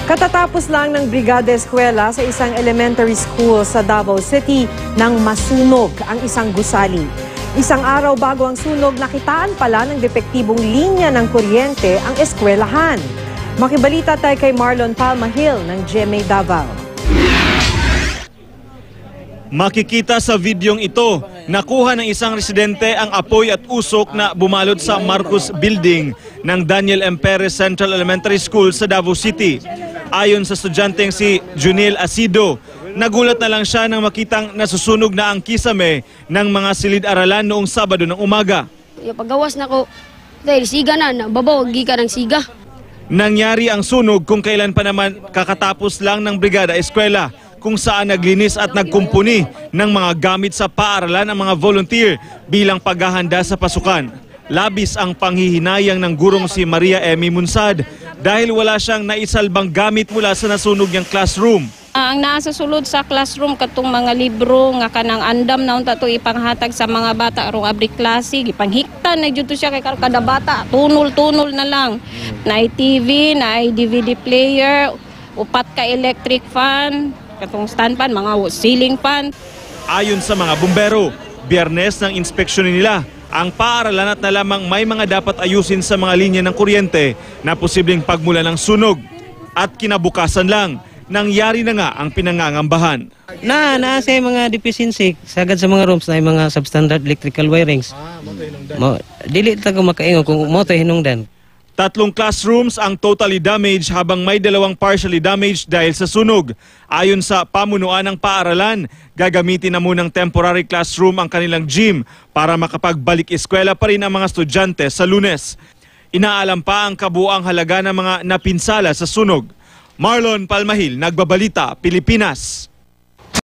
Katatapos lang ng Brigada Eskwela sa isang elementary school sa Davao City nang masunog ang isang gusali. Isang araw bago ang sunog, nakitaan pala ng depektibong linya ng kuryente ang eskwelahan. Makibalita tayo kay Marlon Palmahil ng GMA Davao. Makikita sa videong ito, nakuha ng isang residente ang apoy at usok na bumalot sa Marcos Building ng Daniel M. Perez Central Elementary School sa Davao City. Ayon sa estudyanteng si Junil Asido, nagulat na lang siya nang makitang nasusunog na ang kisame ng mga silid-aralan noong Sabado ng umaga. Paggawas na ko, dahil siga na, babaw, ka ng siga. Nangyari ang sunog kung kailan pa naman kakatapos lang ng Brigada Eskwela, kung saan naglinis at nagkumpuni ng mga gamit sa paaralan ang mga volunteer bilang paghahanda sa pasukan. Labis ang panghihinayang ng gurong si Maria Emmy Munsad dahil wala siyang naisalbang gamit mula sa nasunog niyang classroom. Ang nasa sulod sa classroom katong mga libro nga kanang andam na unta to ipanghatag sa mga bata arong abri klase, ipanghiktan na jud to siya kay kada bata, tunol-tunol na lang. Na TV, na DVD player, upat ka electric fan, katong stand fan, mga ceiling fan. Ayon sa mga bumbero, Biyernes ng inspeksyon nila ang paaralan at nalamang may mga dapat ayusin sa mga linya ng kuryente na posibleng pagmula ng sunog. At kinabukasan lang, nangyari na nga ang pinangangambahan. Na sa mga deficiency, sagad sa mga rooms na mga substandard electrical wirings. Dili ta ko makaingon kung mo tayo hinungdan. 3 classrooms ang totally damaged habang may 2 partially damaged dahil sa sunog. Ayon sa pamunuan ng paaralan, gagamitin na munang temporary classroom ang kanilang gym para makapagbalik eskwela pa rin ang mga estudyante sa Lunes. Inaalam pa ang kabuuang halaga ng mga napinsala sa sunog. Marlon Palmahil, Nagbabalita, Pilipinas.